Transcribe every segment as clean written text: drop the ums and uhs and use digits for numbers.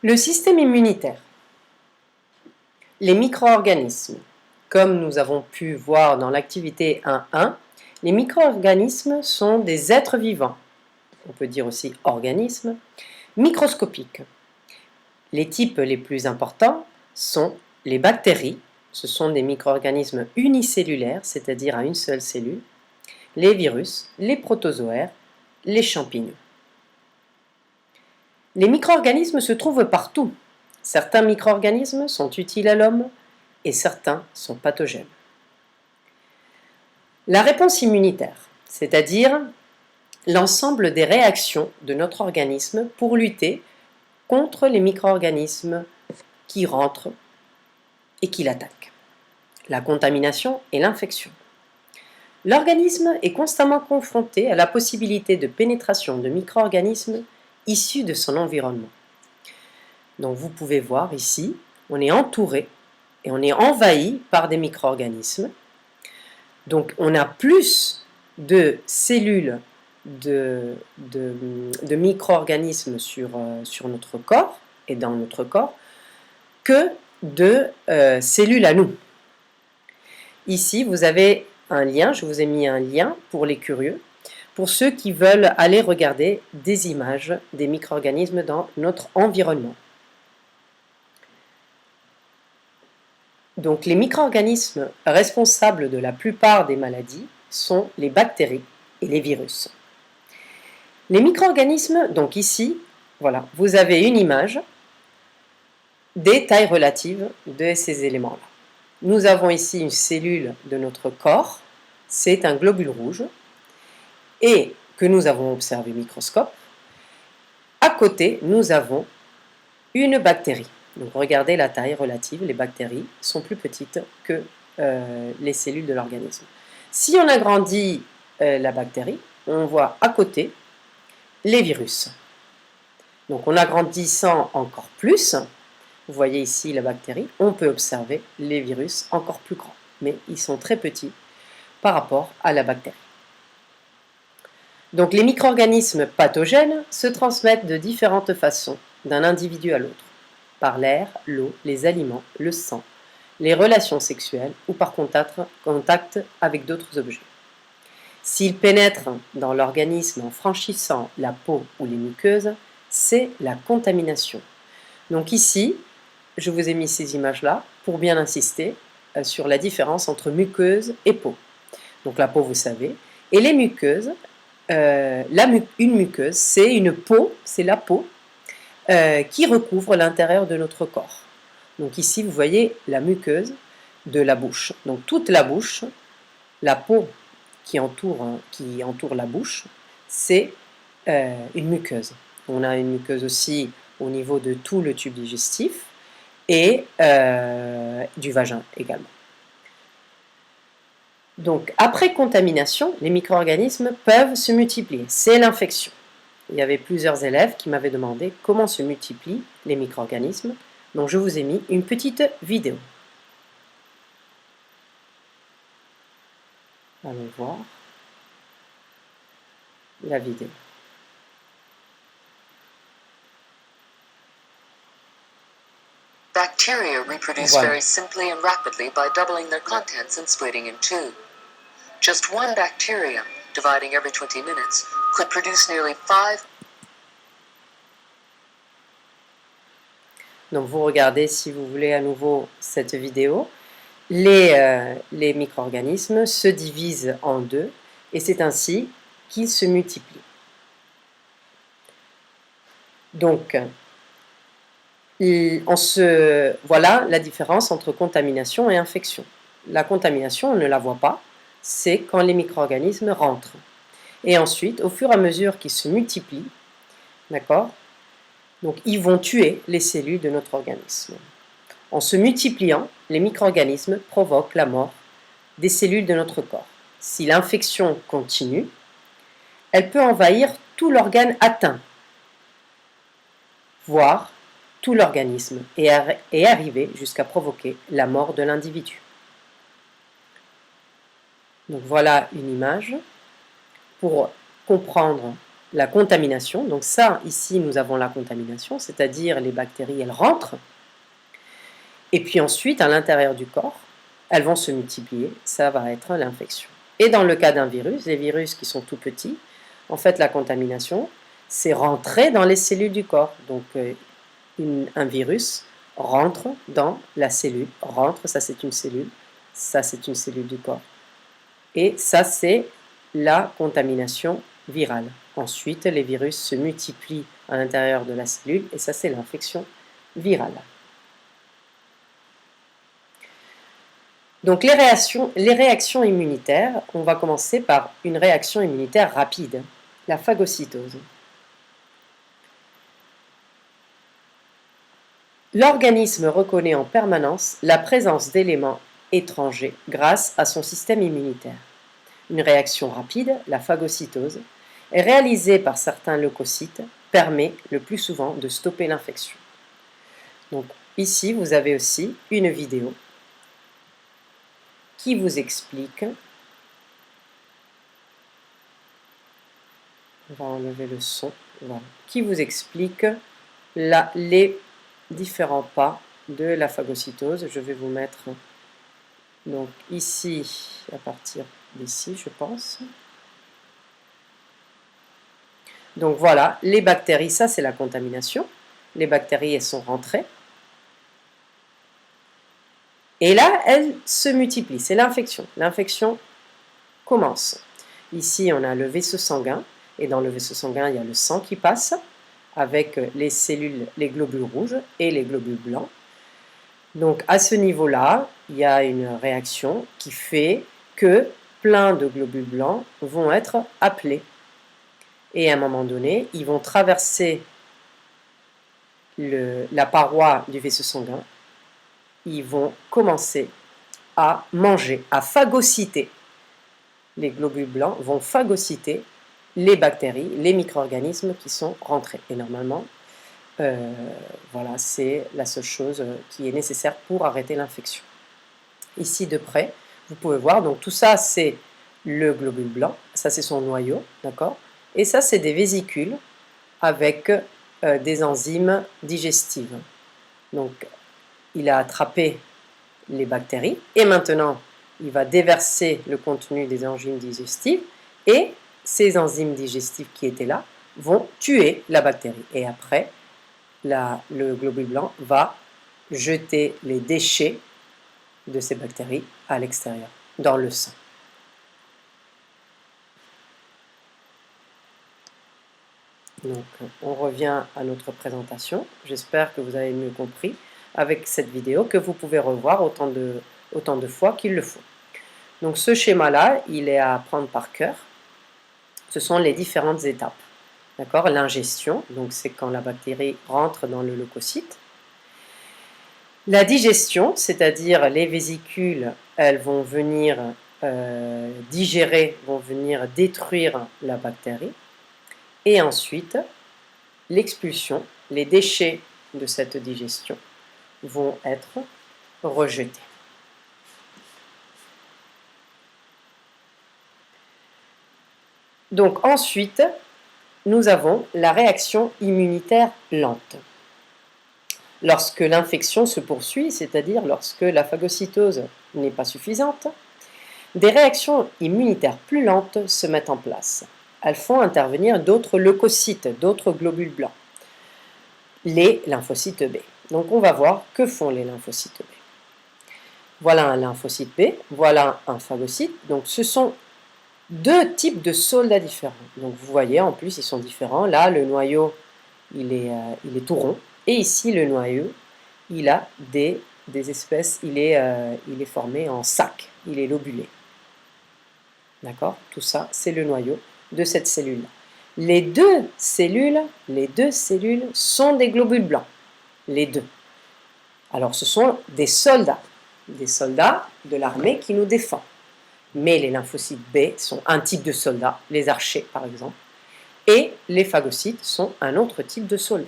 Le système immunitaire. Les micro-organismes. Comme nous avons pu voir dans l'activité 1.1, les micro-organismes sont des êtres vivants, on peut dire aussi organismes, microscopiques. Les types les plus importants sont les bactéries, ce sont des micro-organismes unicellulaires, c'est-à-dire à une seule cellule, les virus, les protozoaires, les champignons. Les micro-organismes se trouvent partout. Certains micro-organismes sont utiles à l'homme et certains sont pathogènes. La réponse immunitaire, c'est-à-dire l'ensemble des réactions de notre organisme pour lutter contre les micro-organismes qui rentrent et qui l'attaquent. La contamination et l'infection. L'organisme est constamment confronté à la possibilité de pénétration de micro-organismes issus de son environnement. Donc vous pouvez voir ici, on est entouré et on est envahi par des micro-organismes. Donc on a plus de cellules de micro-organismes sur notre corps et dans notre corps que de cellules à nous. Ici, vous avez un lien, je vous ai mis un lien pour les curieux, pour ceux qui veulent aller regarder des images des micro-organismes dans notre environnement. Donc les micro-organismes responsables de la plupart des maladies sont les bactéries et les virus. Les micro-organismes, donc ici, voilà, vous avez une image des tailles relatives de ces éléments-là. Nous avons ici une cellule de notre corps, c'est un globule rouge, et que nous avons observé au microscope. À côté, nous avons une bactérie. Donc regardez la taille relative, les bactéries sont plus petites que les cellules de l'organisme. Si on agrandit la bactérie, on voit à côté les virus. Donc en agrandissant encore plus, vous voyez ici la bactérie, on peut observer les virus encore plus grands, mais ils sont très petits par rapport à la bactérie. Donc les micro-organismes pathogènes se transmettent de différentes façons d'un individu à l'autre, par l'air, l'eau, les aliments, le sang, les relations sexuelles ou par contact avec d'autres objets. S'ils pénètrent dans l'organisme en franchissant la peau ou les muqueuses, c'est la contamination. Donc ici, je vous ai mis ces images-là pour bien insister sur la différence entre muqueuse et peau. Donc la peau, vous savez, et les muqueuses, une muqueuse, c'est une peau, c'est la peau qui recouvre l'intérieur de notre corps. Donc ici, vous voyez la muqueuse de la bouche. Donc toute la bouche, la peau qui entoure la bouche, c'est une muqueuse. On a une muqueuse aussi au niveau de tout le tube digestif et du vagin également. Donc, après contamination, les micro-organismes peuvent se multiplier. C'est l'infection. Il y avait plusieurs élèves qui m'avaient demandé comment se multiplient les micro-organismes. Donc, je vous ai mis une petite vidéo. Allons voir la vidéo. Bacteria reproduce very simply and rapidly by doubling their contents and splitting in two. Just one bacterium, dividing every 20 minutes, could produce nearly 5. Donc vous regardez, si vous voulez, à nouveau cette vidéo. Les micro-organismes se divisent en deux et c'est ainsi qu'ils se multiplient. Donc, voilà la différence entre contamination et infection. La contamination, on ne la voit pas, c'est quand les micro-organismes rentrent. Et ensuite, au fur et à mesure qu'ils se multiplient, d'accord, donc ils vont tuer les cellules de notre organisme. En se multipliant, les micro-organismes provoquent la mort des cellules de notre corps. Si l'infection continue, elle peut envahir tout l'organe atteint, voire tout l'organisme, et arriver jusqu'à provoquer la mort de l'individu. Donc voilà une image pour comprendre la contamination. Donc ça, ici, nous avons la contamination, c'est-à-dire les bactéries, elles rentrent. Et puis ensuite, à l'intérieur du corps, elles vont se multiplier. Ça va être l'infection. Et dans le cas d'un virus, les virus qui sont tout petits, en fait, la contamination, c'est rentrer dans les cellules du corps. Donc, un virus rentre dans la cellule. Rentre, ça c'est une cellule. Ça c'est une cellule du corps. Et ça c'est la contamination virale. Ensuite, les virus se multiplient à l'intérieur de la cellule et ça c'est l'infection virale. Donc les réactions immunitaires, on va commencer par une réaction immunitaire rapide, la phagocytose. L'organisme reconnaît en permanence la présence d'éléments étrangers grâce à son système immunitaire. Une réaction rapide, la phagocytose, est réalisée par certains leucocytes, permet le plus souvent de stopper l'infection. Donc ici, vous avez aussi une vidéo qui vous explique, on va enlever le son, voilà, qui vous explique les différents pas de la phagocytose. Je vais vous mettre donc ici, à partir d'ici, je pense. Donc voilà, les bactéries, ça c'est la contamination. Les bactéries, elles sont rentrées. Et là, elles se multiplient, c'est l'infection. L'infection commence. Ici, on a le vaisseau sanguin, et dans le vaisseau sanguin, il y a le sang qui passe, avec les cellules, les globules rouges et les globules blancs. Donc à ce niveau-là, il y a une réaction qui fait que plein de globules blancs vont être appelés. Et à un moment donné, ils vont traverser la paroi du vaisseau sanguin. Ils vont commencer à manger, à phagocyter. Les globules blancs vont phagocyter les bactéries, les micro-organismes qui sont rentrés. Et normalement, voilà, c'est la seule chose qui est nécessaire pour arrêter l'infection. Ici de près, vous pouvez voir, donc tout ça c'est le globule blanc, ça c'est son noyau, d'accord? Et ça c'est des vésicules avec des enzymes digestives. Donc il a attrapé les bactéries et maintenant il va déverser le contenu des enzymes digestives et ces enzymes digestives qui étaient là vont tuer la bactérie. Et après, le globule blanc va jeter les déchets de ces bactéries à l'extérieur, dans le sang. Donc, on revient à notre présentation. J'espère que vous avez mieux compris avec cette vidéo que vous pouvez revoir autant de fois qu'il le faut. Donc, ce schéma-là, il est à apprendre par cœur. Ce sont les différentes étapes. D'accord? L'ingestion, donc c'est quand la bactérie rentre dans le leucocyte. La digestion, c'est-à-dire les vésicules, elles vont venir digérer, vont venir détruire la bactérie. Et ensuite, l'expulsion, les déchets de cette digestion vont être rejetés. Donc ensuite, nous avons la réaction immunitaire lente. Lorsque l'infection se poursuit, c'est-à-dire lorsque la phagocytose n'est pas suffisante, des réactions immunitaires plus lentes se mettent en place. Elles font intervenir d'autres leucocytes, d'autres globules blancs, les lymphocytes B. Donc on va voir que font les lymphocytes B. Voilà un lymphocyte B, voilà un phagocyte. Donc ce sont deux types de soldats différents. Donc vous voyez, en plus, ils sont différents. Là, le noyau, il est tout rond. Et ici, le noyau, il a des espèces, il est formé en sac. Il est lobulé. D'accord? Tout ça, c'est le noyau de cette cellule-là. Les deux cellules sont des globules blancs. Les deux. Alors, ce sont des soldats de l'armée qui nous défend. Mais les lymphocytes B sont un type de soldat, les archers par exemple, et les phagocytes sont un autre type de soldat.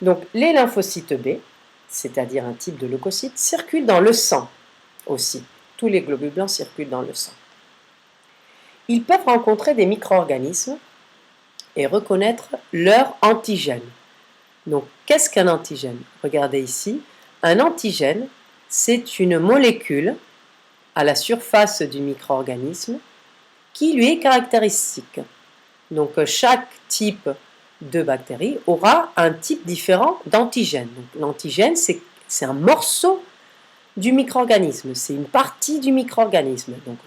Donc les lymphocytes B, c'est-à-dire un type de leucocyte, circulent dans le sang aussi. Tous les globules blancs circulent dans le sang. Ils peuvent rencontrer des micro-organismes et reconnaître leur antigène. Donc, qu'est-ce qu'un antigène? Regardez ici, un antigène, c'est une molécule à la surface du micro-organisme qui lui est caractéristique. Donc, chaque type de bactérie aura un type différent d'antigène. L'antigène, c'est un morceau du micro-organisme, c'est une partie du micro-organisme. Donc,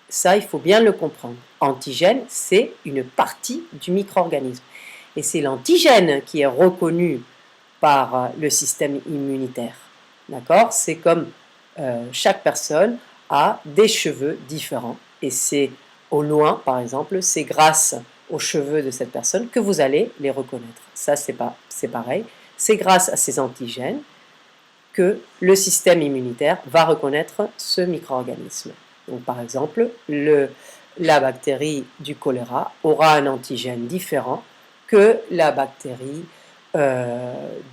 ça, il faut bien le comprendre. Antigène, c'est une partie du micro-organisme. Et c'est l'antigène qui est reconnu par le système immunitaire. D'accord? C'est comme chaque personne a des cheveux différents. Et c'est au loin, par exemple, c'est grâce aux cheveux de cette personne que vous allez les reconnaître. Ça, c'est pareil. C'est grâce à ces antigènes que le système immunitaire va reconnaître ce micro-organisme. Donc, par exemple, la bactérie du choléra aura un antigène différent que la bactérie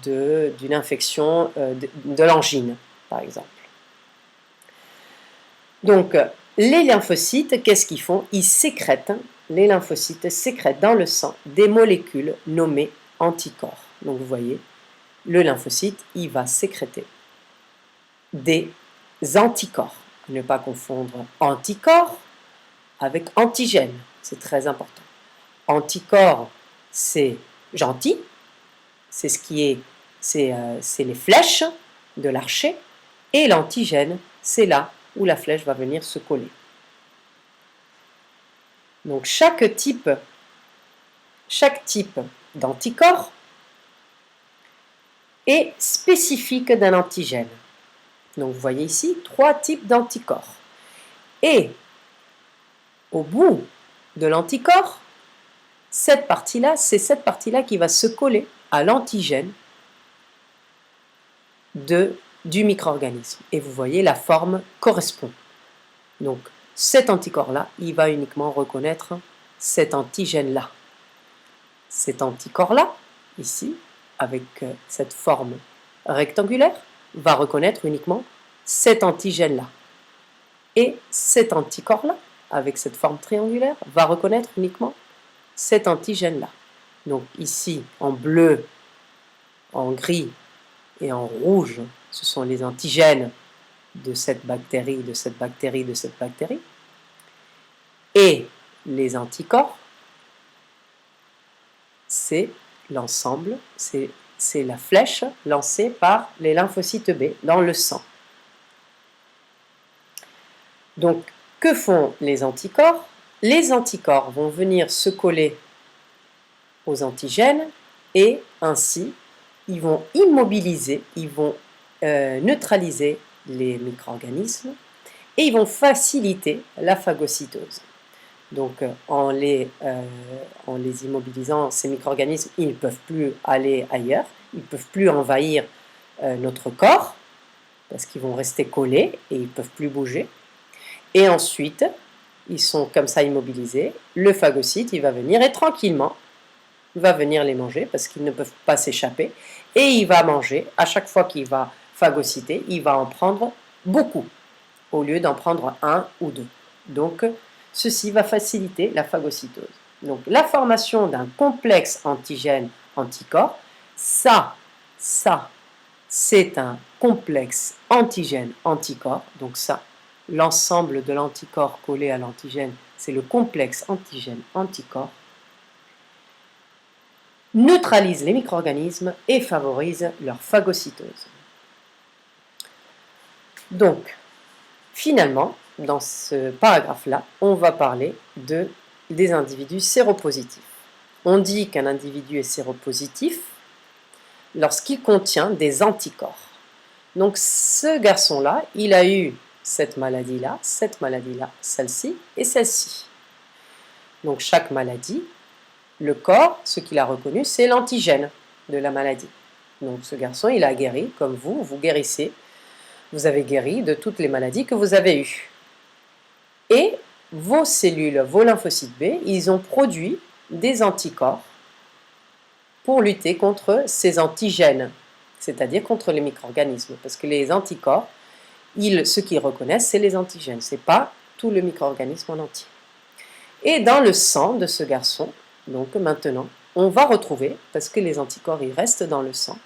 d'une infection de l'angine, par exemple. Donc, les lymphocytes, qu'est-ce qu'ils font? Ils sécrètent, les lymphocytes sécrètent dans le sang des molécules nommées anticorps. Donc, vous voyez, le lymphocyte, il va sécréter des anticorps. Ne pas confondre anticorps avec antigène, c'est très important. Anticorps, c'est gentil, c'est ce qui est, c'est les flèches de l'archer, et l'antigène, c'est là où la flèche va venir se coller. Donc chaque type d'anticorps est spécifique d'un antigène. Donc vous voyez ici 3 types d'anticorps. Et au bout de l'anticorps, cette partie-là, c'est cette partie-là qui va se coller à l'antigène du micro-organisme. Et vous voyez, la forme correspond. Donc cet anticorps-là, il va uniquement reconnaître cet antigène-là. Cet anticorps-là, ici, avec cette forme rectangulaire, va reconnaître uniquement cet antigène-là. Et cet anticorps-là, avec cette forme triangulaire, va reconnaître uniquement cet antigène-là. Donc ici, en bleu, en gris et en rouge, ce sont les antigènes de cette bactérie, de cette bactérie, de cette bactérie. Et les anticorps, c'est l'ensemble, c'est la flèche lancée par les lymphocytes B dans le sang. Donc, que font les anticorps? Les anticorps vont venir se coller aux antigènes et ainsi, ils vont immobiliser, ils vont neutraliser les micro-organismes et ils vont faciliter la phagocytose. Donc, en les immobilisant, ces micro-organismes, ils ne peuvent plus aller ailleurs, ils ne peuvent plus envahir notre corps, parce qu'ils vont rester collés et ils ne peuvent plus bouger. Et ensuite, ils sont comme ça immobilisés. Le phagocyte, il va venir et tranquillement, il va venir les manger parce qu'ils ne peuvent pas s'échapper. Et il va manger, à chaque fois qu'il va phagocyter, il va en prendre beaucoup, au lieu d'en prendre 1 ou 2. Donc, ceci va faciliter la phagocytose. Donc, la formation d'un complexe antigène-anticorps, ça, c'est un complexe antigène-anticorps. Donc ça, l'ensemble de l'anticorps collé à l'antigène, c'est le complexe antigène-anticorps. Neutralise les micro-organismes et favorise leur phagocytose. Donc, finalement, dans ce paragraphe-là, on va parler des individus séropositifs. On dit qu'un individu est séropositif lorsqu'il contient des anticorps. Donc, ce garçon-là, il a eu cette maladie-là, celle-ci et celle-ci. Donc, chaque maladie, le corps, ce qu'il a reconnu, c'est l'antigène de la maladie. Donc, ce garçon, il a guéri, comme vous guérissez. Vous avez guéri de toutes les maladies que vous avez eues. Et vos cellules, vos lymphocytes B, ils ont produit des anticorps pour lutter contre ces antigènes, c'est-à-dire contre les micro-organismes. Parce que les anticorps, ce qu'ils reconnaissent, c'est les antigènes, ce n'est pas tout le micro-organisme en entier. Et dans le sang de ce garçon, Donc maintenant, on va retrouver, parce que les anticorps ils restent dans le sang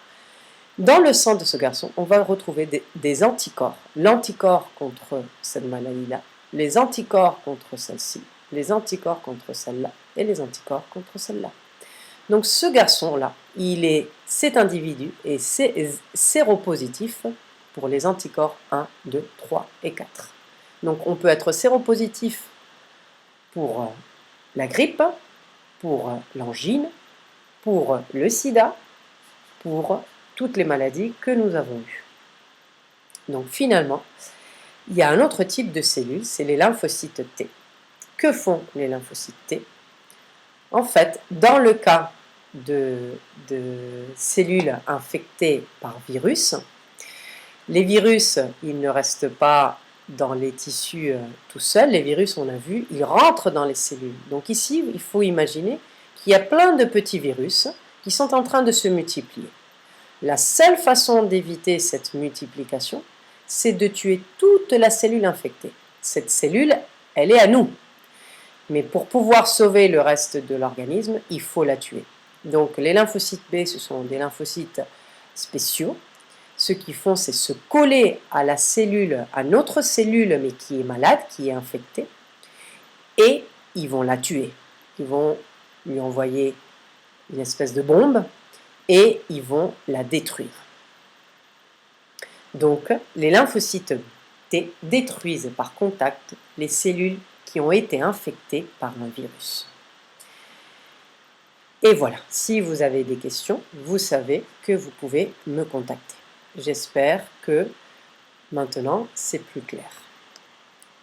de ce garçon, on va retrouver des anticorps. L'anticorps contre cette maladie-là, les anticorps contre celle-ci, les anticorps contre celle-là et les anticorps contre celle-là. Donc ce garçon-là, cet individu est séropositif pour les anticorps 1, 2, 3 et 4. Donc on peut être séropositif pour la grippe, pour l'angine, pour le sida, pour toutes les maladies que nous avons eues. Donc finalement, il y a un autre type de cellules, c'est les lymphocytes T. Que font les lymphocytes T? En fait, dans le cas de cellules infectées par virus, les virus, ils ne restent pas dans les tissus tout seuls. Les virus, on a vu, ils rentrent dans les cellules. Donc ici, il faut imaginer qu'il y a plein de petits virus qui sont en train de se multiplier. La seule façon d'éviter cette multiplication, c'est de tuer toute la cellule infectée. Cette cellule, elle est à nous. Mais pour pouvoir sauver le reste de l'organisme, il faut la tuer. Donc les lymphocytes B, ce sont des lymphocytes spéciaux. Ce qu'ils font, c'est se coller à la cellule, à notre cellule, mais qui est malade, qui est infectée, et ils vont la tuer. Ils vont lui envoyer une espèce de bombe, et ils vont la détruire. Donc, les lymphocytes T détruisent par contact les cellules qui ont été infectées par un virus. Et voilà, si vous avez des questions, vous savez que vous pouvez me contacter. J'espère que maintenant c'est plus clair.